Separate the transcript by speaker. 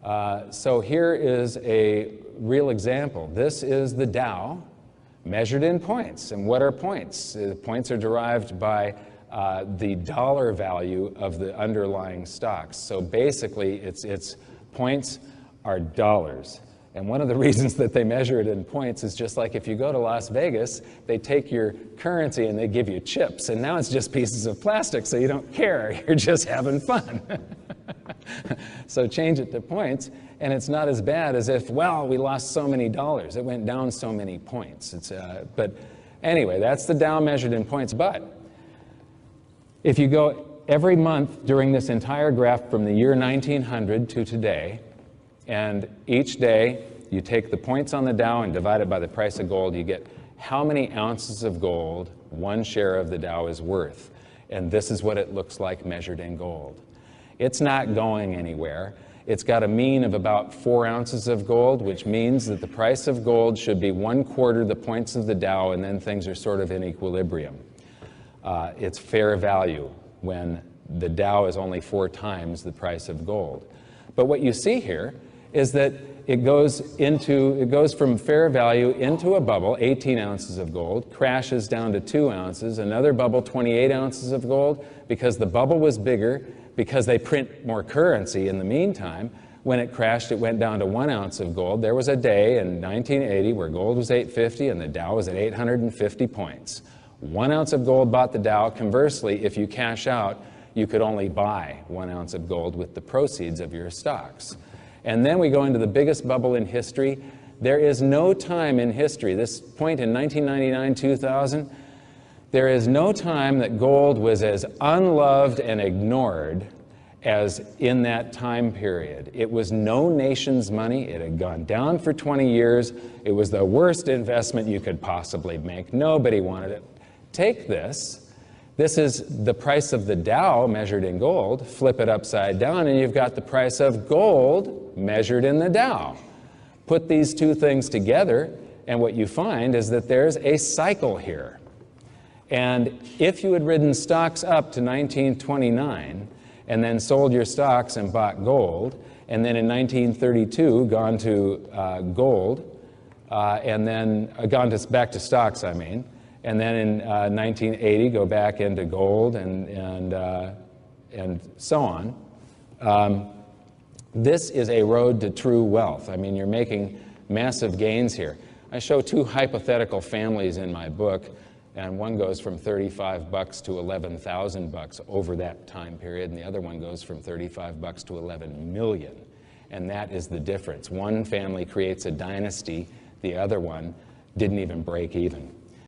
Speaker 1: So here is a real example. This is the Dow measured in points. And what are points? Points are derived by the dollar value of the underlying stocks. So basically, its points are dollars. And one of the reasons that they measure it in points is just like if you go to Las Vegas, they take your currency and they give you chips. And now it's just pieces of plastic, so you don't care. You're just having fun. So change it to points, and it's not as bad as if, well, we lost so many dollars. It went down so many points. But anyway, that's the Dow measured in points. But if you go every month during this entire graph from the year 1900 to today, and each day you take the points on the Dow and divide it by the price of gold, you get how many ounces of gold one share of the Dow is worth. And this is what it looks like measured in gold. It's not going anywhere. It's got a mean of about 4 ounces of gold, which means that the price of gold should be 1/4 the points of the Dow, and then things are sort of in equilibrium. It's fair value when the Dow is only 4 times the price of gold. But what you see here is that it goes from fair value into a bubble, 18 ounces of gold, crashes down to 2 ounces, another bubble, 28 ounces of gold, because the bubble was bigger, because they print more currency in the meantime. When it crashed, it went down to 1 ounce of gold. There was a day in 1980 where gold was 850 and the Dow was at 850 points. 1 ounce of gold bought the Dow. Conversely, if you cash out, you could only buy 1 ounce of gold with the proceeds of your stocks. And then we go into the biggest bubble in history. There is no time in history, this point in 1999, 2000, there is no time that gold was as unloved and ignored as in that time period. It was no nation's money. It had gone down for 20 years. It was the worst investment you could possibly make. Nobody wanted it. Take this. This is the price of the Dow measured in gold. Flip it upside down, and you've got the price of gold measured in the Dow. Put these two things together, and what you find is that there's a cycle here. And if you had ridden stocks up to 1929 and then sold your stocks and bought gold, and then in 1932 gone to gold, and then back to stocks, I mean, and then in 1980 go back into gold and so on. This is a road to true wealth. I mean, you're making massive gains here. I show 2 hypothetical families in my book, and one goes from $35 to $11,000 over that time period, and the other one goes from $35 to $11 million. And that is the difference. One family creates a dynasty, the other one didn't even break even.